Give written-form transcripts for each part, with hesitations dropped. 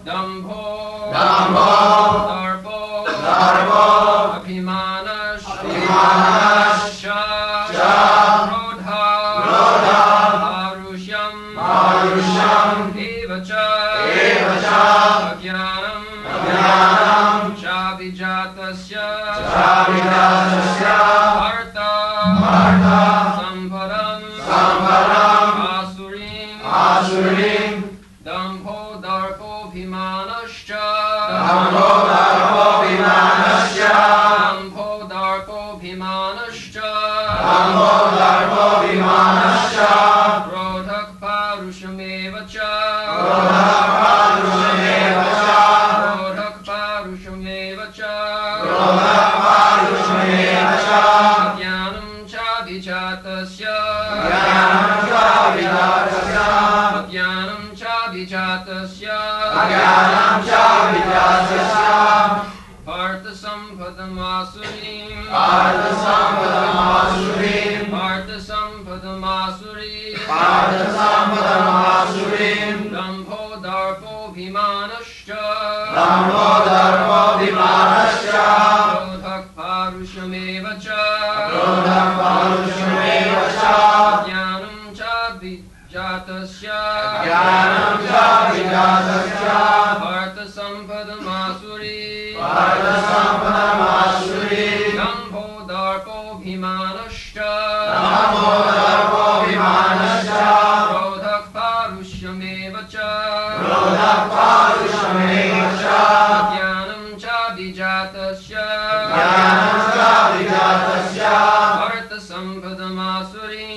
Dambho, Darpo, Abhimanas, Krodha, Parusham, Evacha, Ajnanam, Chabijatasya, Artha, Sampadam, Asurim, Dambho, Darpo, Bhimanascha, Dambho, Darpo, Bhimanascha, Rodhak, Parushamevacha, Ajnanam, Chabijatasya, Partha Sampadamasurim, Dambho, Darpo, Bhimanascha, Rodhak, Parushamevacha, Ajnanam, Chabijatasya, Partha Sampadamasurim, Dambho, Darpo, Bhimanascha, Rodhak, Parushamevacha, Ajnanam, Chabijatasya, Partha Sampadamasurim.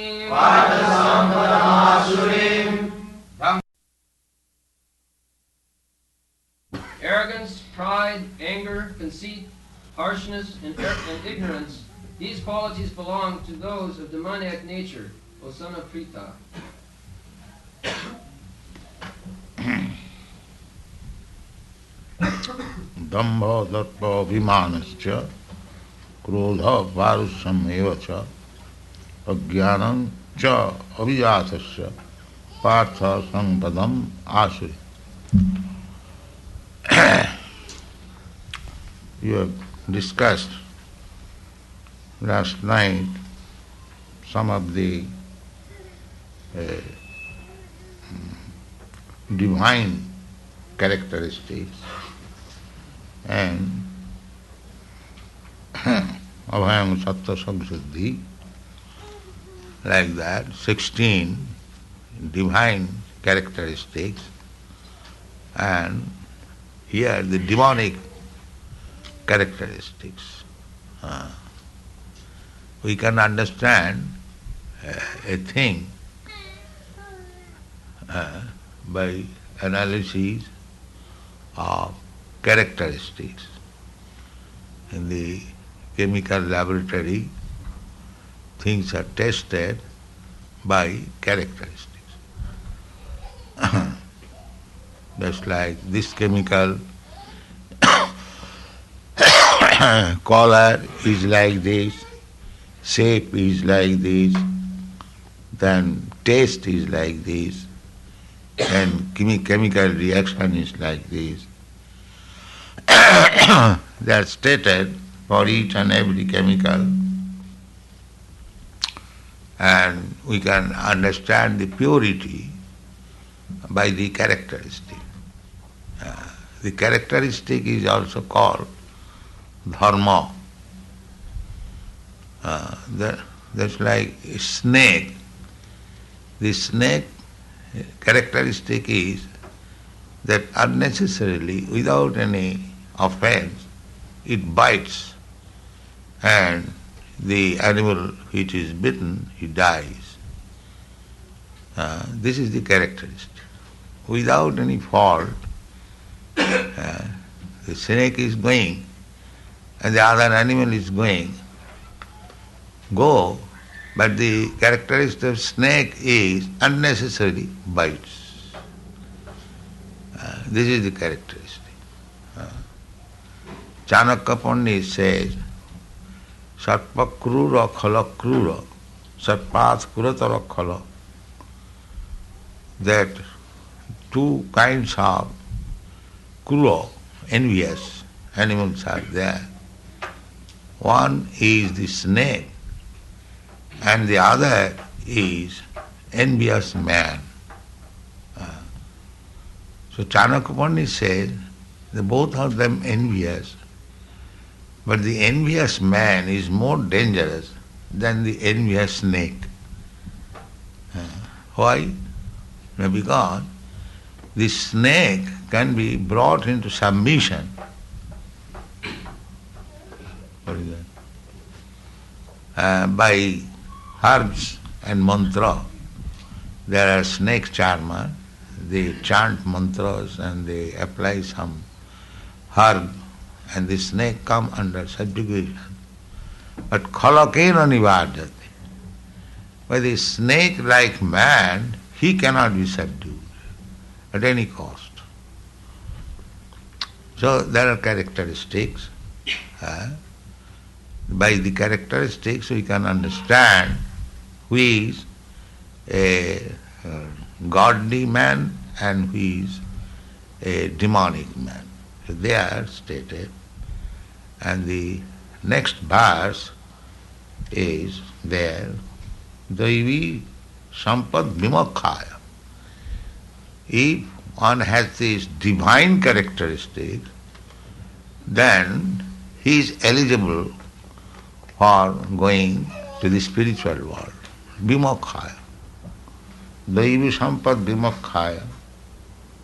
Arrogance, pride, anger, conceit, harshness, and ignorance, these qualities belong to those of demoniac nature, O son of Pritha. Dambha, Darpa, Abhimanascha, Krodha, Parusham evacha, Ajnanam cha Abhijatasya, Partha Sampadam Asuri. You have discussed last night some of the divine characteristics and Abhayam Sattva Samsiddhi, like that, 16 divine characteristics, and here the demonic characteristics. We can understand a thing by analysis of characteristics. In the chemical laboratory, things are tested by characteristics. Just like this chemical color is like this, shape is like this, then taste is like this, and chemical reaction is like this. They are stated for each and every chemical, and we can understand the purity by the characteristic. The characteristic is also called dharma. That's like a snake. The snake characteristic is that unnecessarily, without any offense, it bites, and the animal which is bitten, he dies. This is the characteristic. Without any fault, the snake is going, and the other animal is going. Go, but the characteristic of snake is unnecessary bites. This is the characteristic. Chanakya Pandit says, Sarpa krura khala krura, sarpat kuratara khala. That two kinds of cruel, envious animals are there. One is the snake and the other is envious man. So Chanakya Pandit says that both of them envious, but the envious man is more dangerous than the envious snake. Why? Because the snake can be brought into submission. What is that? By herbs and mantra. There are snake charmers. They chant mantras and they apply some herb and the snake come under subjugation. But khalakena nivajati. By the snake-like man, he cannot be subdued at any cost. So there are characteristics. By the characteristics we can understand who is a godly man and who is a demonic man. So they are stated. And the next verse is there, Daivi Sampad Vimakhaya. If one has this divine characteristic, then he is eligible for going to the spiritual world. Vimakhaya. Daivi Sampad Vimakhaya.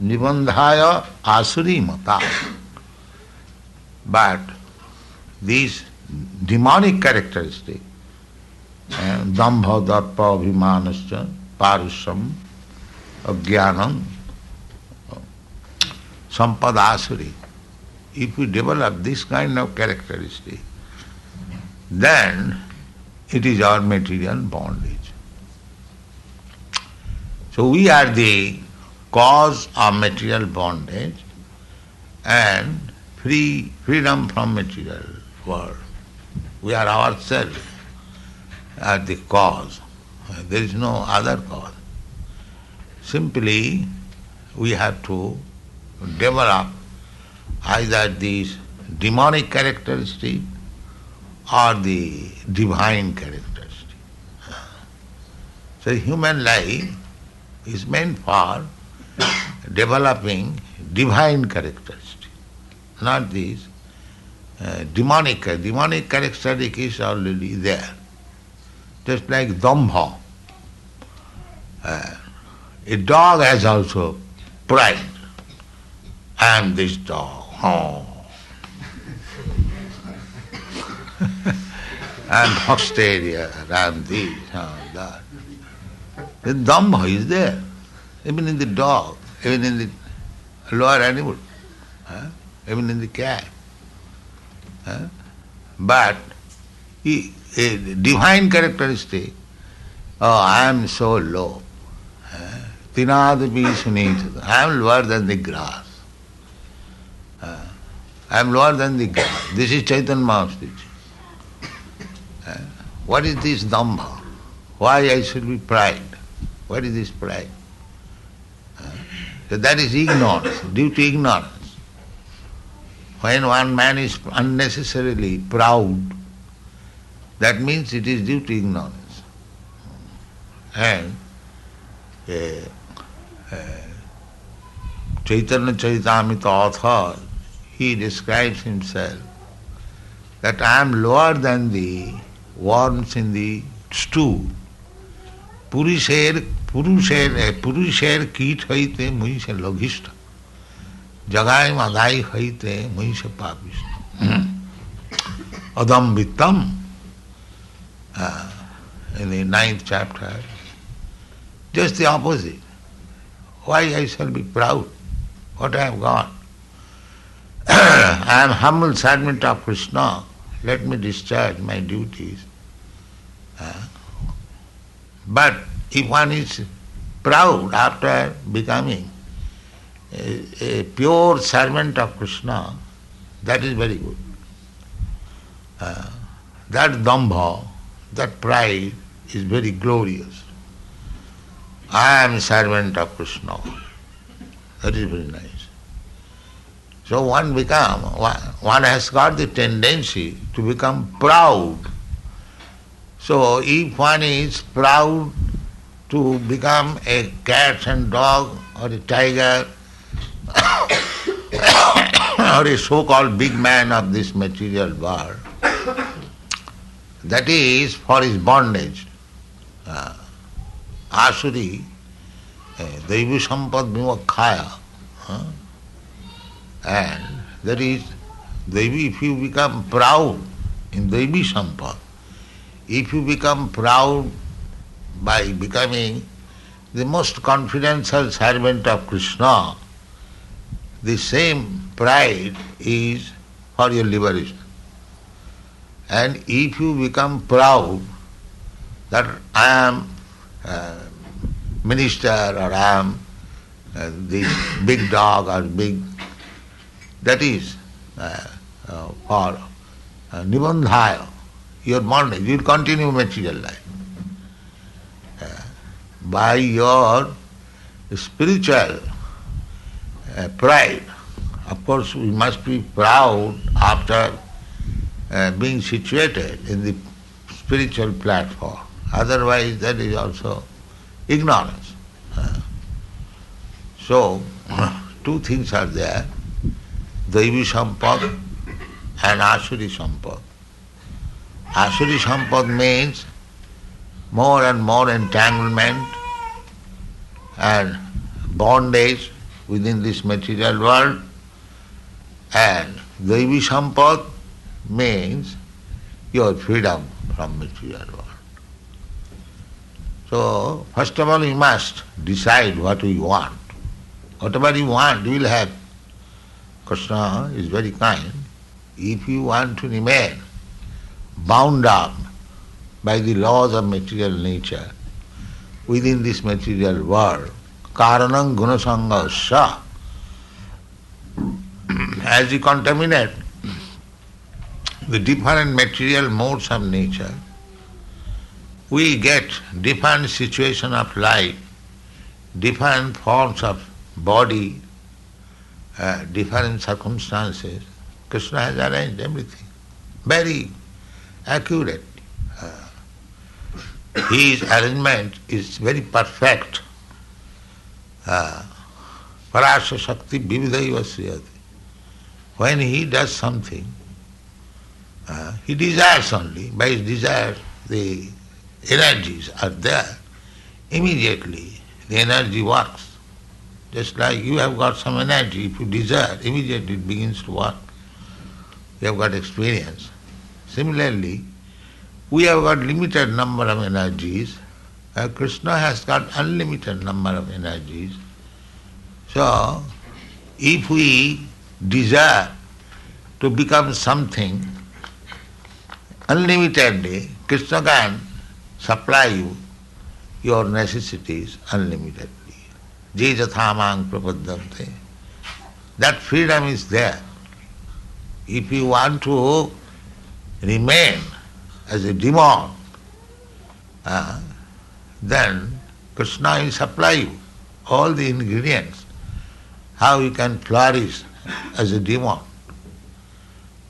Nibandhaya Asuri Mata. But these demonic characteristics, Dambha, Darpa, Abhimanascha, Parusham, Ajnanam, Sampadasuri. If we develop this kind of characteristic, then it is our material bondage. So we are the cause of material bondage and freedom from material world. We are ourselves are the cause. There is no other cause. Simply we have to develop either this demonic characteristic or the divine characteristic. So human life is meant for developing divine characteristic, not this demonic. Demonic characteristic is already there. Just like Dambha. A dog has also pride. I am this dog. Oh. I am Foxterrier. I am this, that. The Dambha is there. Even in the dog, even in the lower animal, even in the cat. But a divine characteristic, I am so low. Tinadapi sunita. I am lower than the grass. I am lower than the grass. This is Chaitanya Mahaprabhu. What is this Dambha? Why I should be pride? What is this pride? So that is ignorance, due to ignorance. When one man is unnecessarily proud, that means it is due to ignorance. And Chaitanya Charitamrita author, he describes himself that I am lower than the worms in the stew. Purusher kit haite muise loghishta. Jagai madai haite muise papishta. Adam vittam. In the 9th chapter. Just the opposite. Why I shall be proud? What I have got? I am humble servant of Krishna. Let me discharge my duties. But if one is proud after becoming a pure servant of Krishna, that is very good. That dambha, that pride is very glorious. I am a servant of Krishna. That is very nice. So one has got the tendency to become proud. So if one is proud to become a cat and dog or a tiger or a so-called big man of this material world, that is for his bondage. Asuri, Daivi Sampad Vimakhaya. And that is, Devi, if you become proud in Devi Sampad, if you become proud by becoming the most confidential servant of Krishna, the same pride is for your liberation. And if you become proud that I am minister or I am the big dog or big, that is for nibandhaya, your bondage, you will continue material life. By your spiritual pride, of course we must be proud after being situated in the spiritual platform. Otherwise that is also ignorance. So, two things are there, Daivi Sampad and Asuri Sampad. Asuri Sampad means more and more entanglement and bondage within this material world, and Daivi Sampad means your freedom from material world. So, first of all you must decide what you want. Whatever you want, you will have. Krishna is very kind. If you want to remain bound up by the laws of material nature within this material world, karanam gunasanga sa, as you contaminate the different material modes of nature, we get different situation of life, different forms of body, different circumstances. Krishna has arranged everything very accurate. His arrangement is very perfect. Parasya Shakti Vividaiva Sriyati. When he does something, he desires only. By his desire, the energies are there. Immediately, the energy works. Just like you have got some energy, if you desire, immediately it begins to work. You have got experience. Similarly, we have got limited number of energies. Krishna has got unlimited number of energies. So, if we desire to become something unlimitedly, Krishna can supply you your necessities unlimitedly. Je jathamang prapaddante. That freedom is there. If you want to remain as a demon, then Krishna will supply you all the ingredients, how you can flourish as a demon.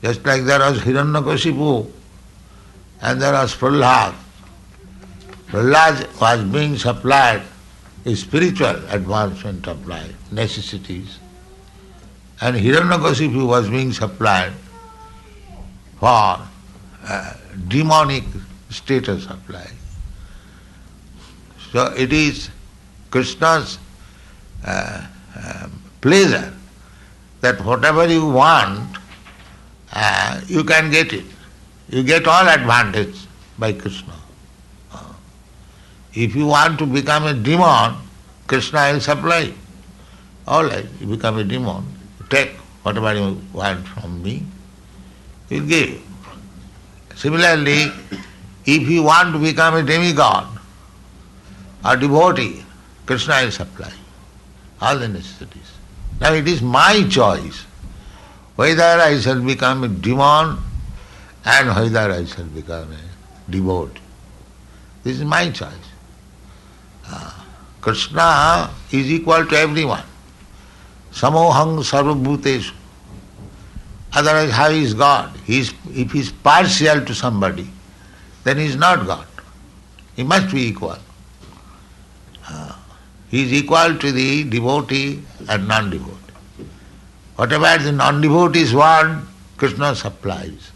Just like there was Hiranyakashipu and there was Prahlad. Prahlad was being supplied a spiritual advancement of life, necessities, and Hiranyakashipu was being supplied for demonic status of life. So it is Krishna's pleasure that whatever you want, you can get it. You get all advantage by Krishna. If you want to become a demon, Krishna will supply. All right, you become a demon. Take whatever you want from me, he will give you. Similarly, if you want to become a demigod or devotee, Krishna will supply all the necessities. Now it is my choice whether I shall become a demon and whether I shall become a devotee. This is my choice. Krishna is equal to everyone. Samohang sarvabhuteshu. Otherwise, how is God? If he is partial to somebody, then he is not God. He must be equal. He is equal to the devotee and non-devotee. Whatever the non-devotees want, Krishna supplies.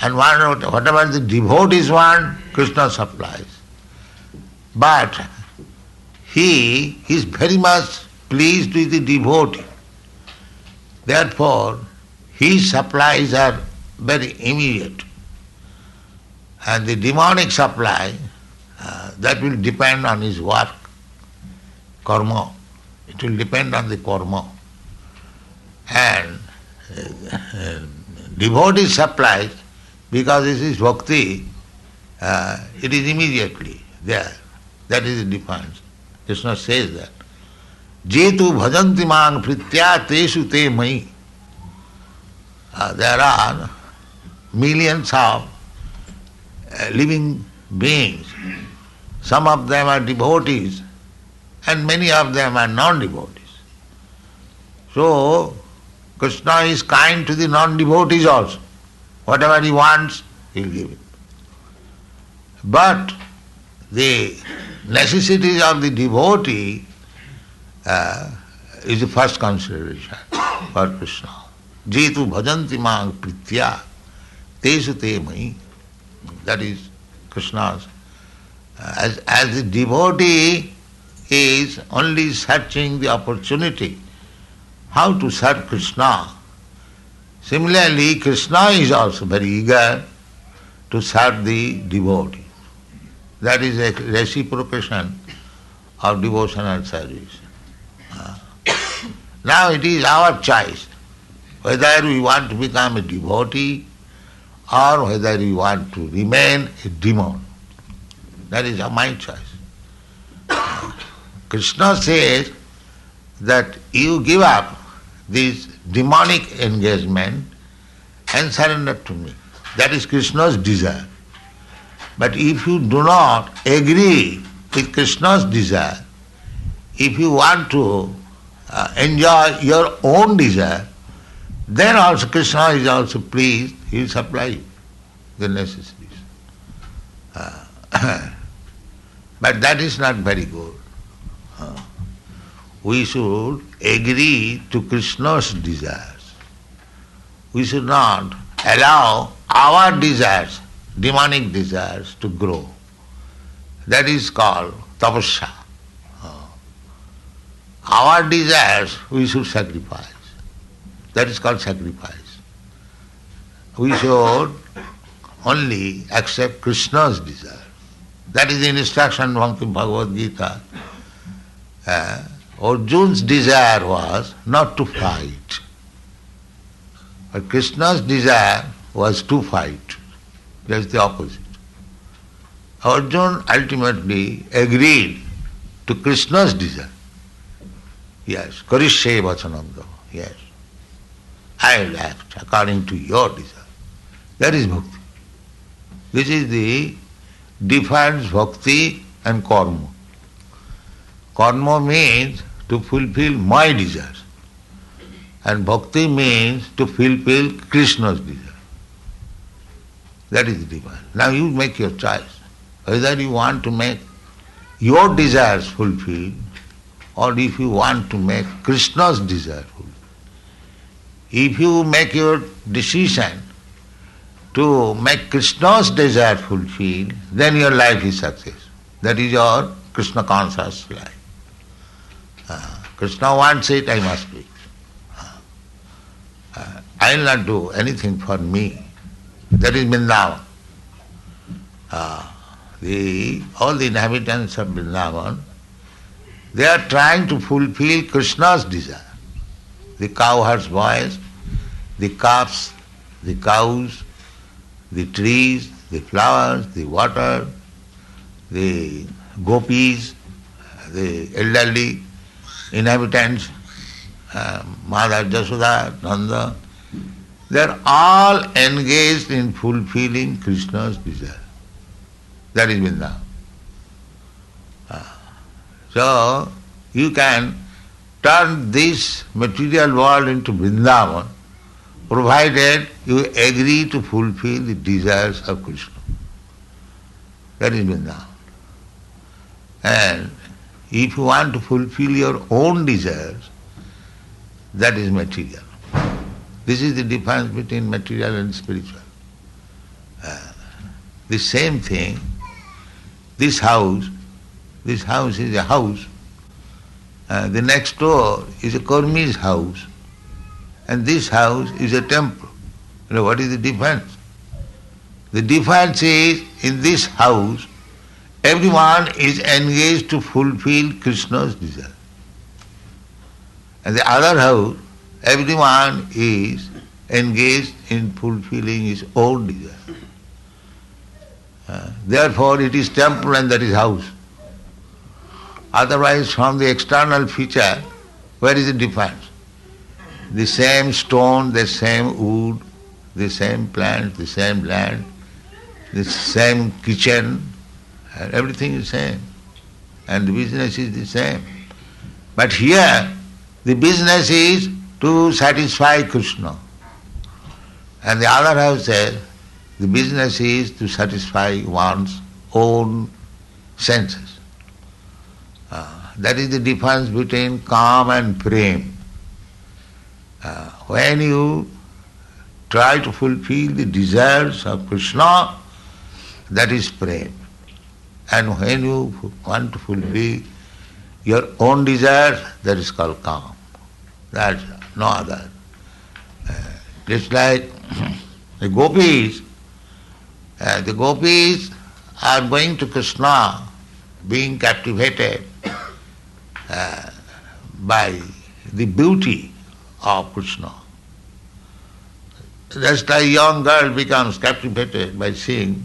And whatever the devotees want, Krishna supplies. But he is very much pleased with the devotee. Therefore, his supplies are very immediate. And the demonic supply, that will depend on his work, karma. It will depend on the karma. And devotee supplies, because this is bhakti, it is immediately there. That is the difference. Krishna says that. Jetu bhajanti mang pritya tesu te mai. There are millions of living beings. Some of them are devotees and many of them are non-devotees. So, Krishna is kind to the non-devotees also. Whatever he wants, he will give it. But the necessities of the devotee is the first consideration for Krishna. Jetu bhajanti mang pritya tesu te mai. That is Krishna's. As the devotee is only searching the opportunity how to serve Krishna, similarly Krishna is also very eager to serve the devotee. That is a reciprocation of devotional service. Now it is our choice whether we want to become a devotee or whether we want to remain a demon. That is my choice. Krishna says that you give up this demonic engagement and surrender to me. That is Krishna's desire. But if you do not agree with Krishna's desire, if you want to enjoy your own desire, then also Krishna is also pleased, he will supply you the necessities. But that is not very good. We should agree to Krishna's desires. We should not allow our desires, demonic desires, to grow. That is called tapasya. Our desires we should sacrifice. That is called sacrifice. We should only accept Krishna's desire. That is the instruction of the Bhagavad Gita. Arjuna's desire was not to fight. But Krishna's desire was to fight. That is the opposite. Arjuna ultimately agreed to Krishna's desire. Yes, Karishye Vachanam. Yes, I will act according to your desire. That is bhakti. This is the difference bhakti and karma. Karma means to fulfill my desires, and bhakti means to fulfill Krishna's desire. That is the difference. Now you make your choice, whether you want to make your desires fulfilled or if you want to make Krishna's desire fulfilled. If you make your decision to make Krishna's desire fulfilled, then your life is success. That is your Krishna conscious life. Krishna wants it, I must do it. I will not do anything for me. That is Vrindavan. All the inhabitants of Vrindavan, they are trying to fulfill Krishna's desire. The cowherds' boys, the calves, the cows, the trees, the flowers, the water, the gopis, the elderly inhabitants, Mother Jasoda, Nanda, they are all engaged in fulfilling Krishna's desire. That is Vrindavan. So, you can turn this material world into Vrindavan, provided you agree to fulfill the desires of Krishna. That is Vrindavan. And if you want to fulfill your own desires, that is material. This is the difference between material and spiritual. The same thing, this house is a house. The next door is a Karmi's house. And this house is a temple. You know, what is the difference? The difference is, in this house, everyone is engaged to fulfill Krishna's desire. And the other house, everyone is engaged in fulfilling his own desire. Therefore, it is temple and that is house. Otherwise, from the external feature, where is the difference? The same stone, the same wood, the same plant, the same land, the same kitchen, everything is same. And the business is the same. But here, the business is to satisfy Krishna. And the other house says, the business is to satisfy one's own senses. That is the difference between Kam and Prem. When you try to fulfill the desires of Krishna, that is Prem. And when you want to fulfill your own desires, that is called Kam. That's no other. Just like the gopis are going to Krishna, being captivated by the beauty of Krishna. Just like a young girl becomes captivated by seeing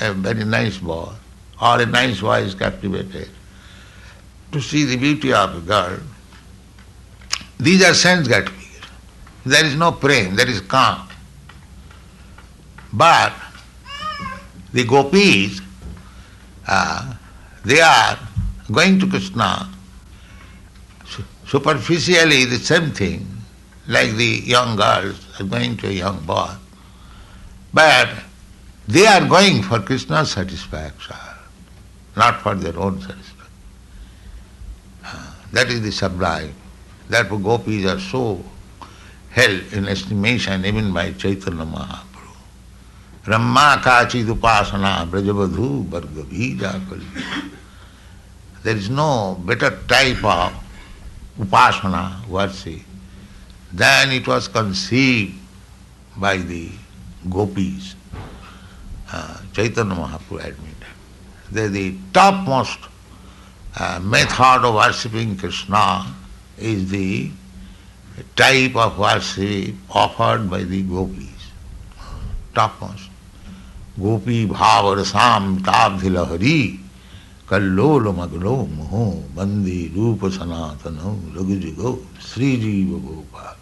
a very nice boy, or a nice boy is captivated to see the beauty of a girl. These are sense gratification. There is no prem, there is calm. But the gopis, they are going to Krishna superficially the same thing, like the young girls are going to a young boy. But they are going for Krishna's satisfaction, not for their own satisfaction. That is the sublime. Therefore gopis are so held in estimation even by Chaitanya Mahaprabhu. Ramma kachid upasana brajavadhu vargabhija kalvi. There is no better type of upasana, worship, than it was conceived by the gopis. Chaitanya Mahaprabhu admitted that the topmost method of worshipping Krishna is the type of worship offered by the gopis. Topmost. Gopi bhavarasam tabdhilahari kallolo maglo moho bandi rupa sanatano lagujugo srijiva gopal.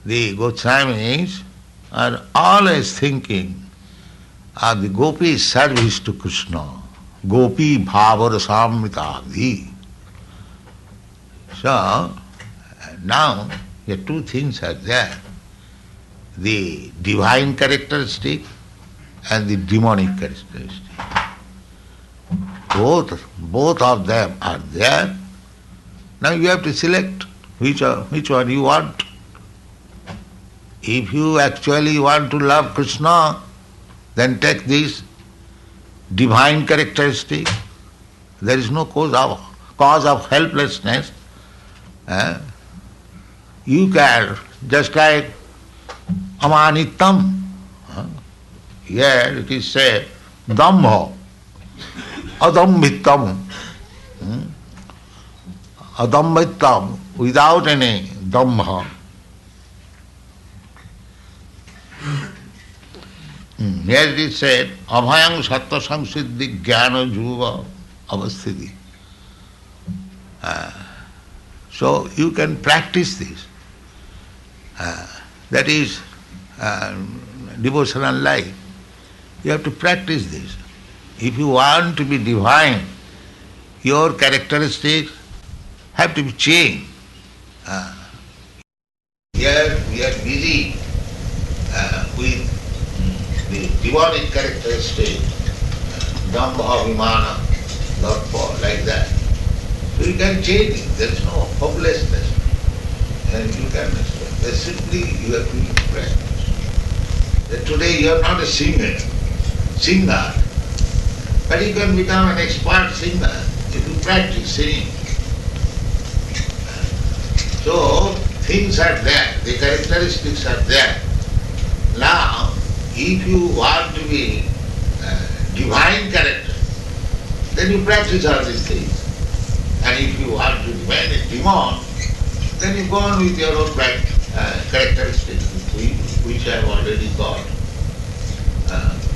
The Goswamis are always thinking of the gopi's service to Krishna. Gopi bhavarasam tabdhi. So, now here two things are there. The divine characteristic and the demonic characteristic. Both of them are there. Now you have to select which one you want. If you actually want to love Krishna, then take this divine characteristic. There is no cause of helplessness. You can, just like amanitam. Here it is said, dambha, adambitam. Adambitam, without any dambha. Here it is said, abhayam sattva samsiddhi jnana juga avasthiti. So you can practice this. That is devotional life. You have to practice this. If you want to be divine, your characteristics have to be changed. Here we are busy with the demonic characteristic, Dambha, Vimana, Darpa, like that. So you can change it. There is no hopelessness. And you can expect. But simply you have to practice. That today you are not a singer, but you can become an expert singer if you practice singing. So things are there, the characteristics are there. Now, if you want to be divine character, then you practice all these things. And if you want to remain a demon, then you go on with your own characteristics, which I have already got.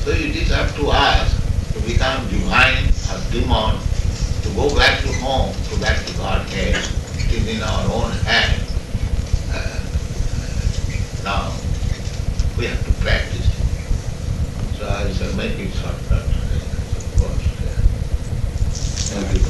So it is up to us to become divine or demon, to go back to home, to back to Godhead. It is in our own hand. Now, we have to practice it. So I shall make it short. Thank you.